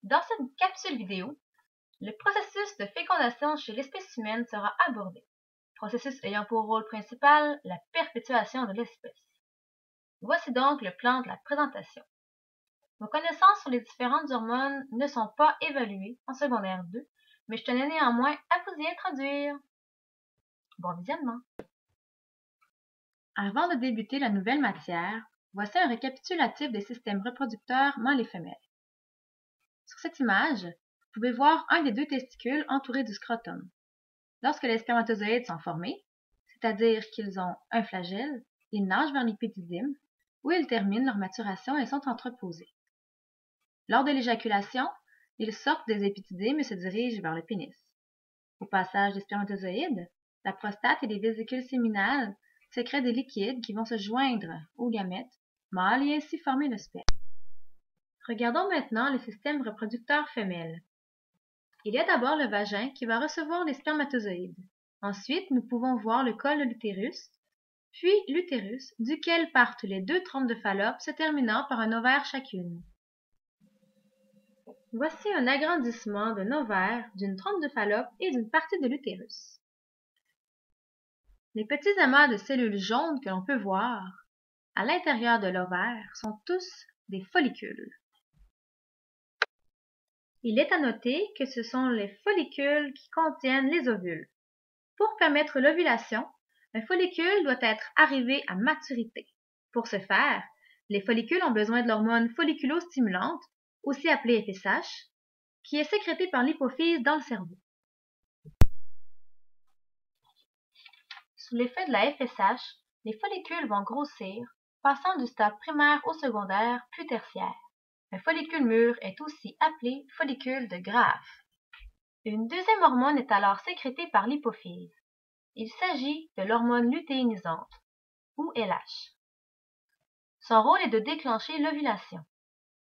Dans cette capsule vidéo, le processus de fécondation chez l'espèce humaine sera abordé, processus ayant pour rôle principal la perpétuation de l'espèce. Voici donc le plan de la présentation. Nos connaissances sur les différentes hormones ne sont pas évaluées en secondaire 2, mais je tenais néanmoins à vous y introduire. Bon visionnement! Avant de débuter la nouvelle matière, voici un récapitulatif des systèmes reproducteurs mâles et femelles. Sur cette image, vous pouvez voir un des deux testicules entouré du scrotum. Lorsque les spermatozoïdes sont formés, c'est-à-dire qu'ils ont un flagelle, ils nagent vers l'épididyme, où ils terminent leur maturation et sont entreposés. Lors de l'éjaculation, ils sortent des épididymes et se dirigent vers le pénis. Au passage des spermatozoïdes, la prostate et les vésicules séminales sécrètent des liquides qui vont se joindre aux gamètes mâles et ainsi former le sperme. Regardons maintenant les systèmes reproducteurs femelles. Il y a d'abord le vagin qui va recevoir les spermatozoïdes. Ensuite, nous pouvons voir le col de l'utérus, puis l'utérus, duquel partent les deux trompes de Fallope se terminant par un ovaire chacune. Voici un agrandissement d'un ovaire, d'une trompe de Fallope et d'une partie de l'utérus. Les petits amas de cellules jaunes que l'on peut voir à l'intérieur de l'ovaire sont tous des follicules. Il est à noter que ce sont les follicules qui contiennent les ovules. Pour permettre l'ovulation, un follicule doit être arrivé à maturité. Pour ce faire, les follicules ont besoin de l'hormone folliculostimulante, aussi appelée FSH, qui est sécrétée par l'hypophyse dans le cerveau. Sous l'effet de la FSH, les follicules vont grossir, passant du stade primaire au secondaire, puis tertiaire. Un follicule mûr est aussi appelé follicule de Graaf. Une deuxième hormone est alors sécrétée par l'hypophyse. Il s'agit de l'hormone lutéinisante, ou LH. Son rôle est de déclencher l'ovulation.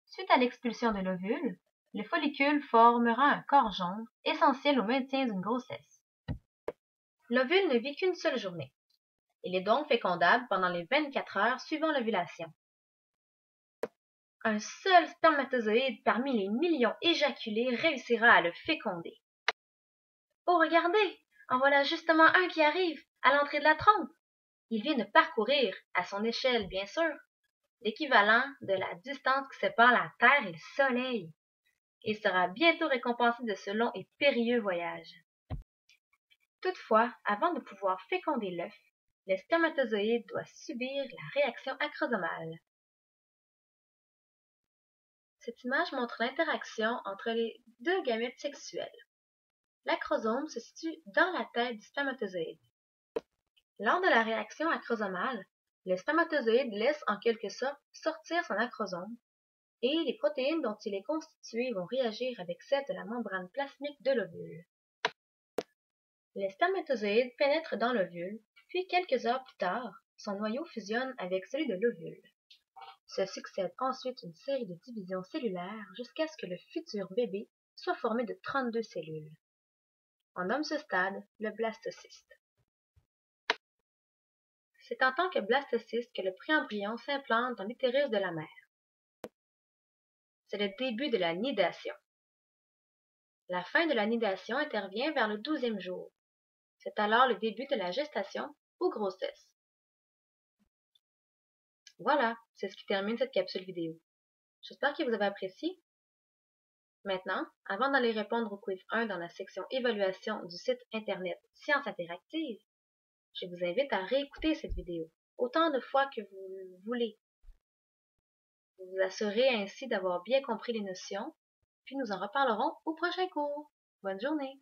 Suite à l'expulsion de l'ovule, le follicule formera un corps jaune, essentiel au maintien d'une grossesse. L'ovule ne vit qu'une seule journée. Il est donc fécondable pendant les 24 heures suivant l'ovulation. Un seul spermatozoïde parmi les millions éjaculés réussira à le féconder. Oh, regardez! En voilà justement un qui arrive, à l'entrée de la trompe. Il vient de parcourir, à son échelle bien sûr, l'équivalent de la distance qui sépare la Terre et le Soleil. Il sera bientôt récompensé de ce long et périlleux voyage. Toutefois, avant de pouvoir féconder l'œuf, le spermatozoïde doit subir la réaction acrosomale. Cette image montre l'interaction entre les deux gamètes sexuelles. L'acrosome se situe dans la tête du spermatozoïde. Lors de la réaction acrosomale, le spermatozoïde laisse en quelque sorte sortir son acrosome et les protéines dont il est constitué vont réagir avec celles de la membrane plasmique de l'ovule. Le spermatozoïde pénètre dans l'ovule, puis quelques heures plus tard, son noyau fusionne avec celui de l'ovule. Se succède ensuite une série de divisions cellulaires jusqu'à ce que le futur bébé soit formé de 32 cellules. On nomme ce stade le blastocyste. C'est en tant que blastocyste que le préembryon s'implante dans l'utérus de la mère. C'est le début de la nidation. La fin de la nidation intervient vers le 12e jour. C'est alors le début de la gestation ou grossesse. Voilà, c'est ce qui termine cette capsule vidéo. J'espère que vous avez apprécié. Maintenant, avant d'aller répondre au quiz 1 dans la section évaluation du site internet Science Interactive, je vous invite à réécouter cette vidéo autant de fois que vous le voulez. Vous vous assurez ainsi d'avoir bien compris les notions, puis nous en reparlerons au prochain cours. Bonne journée!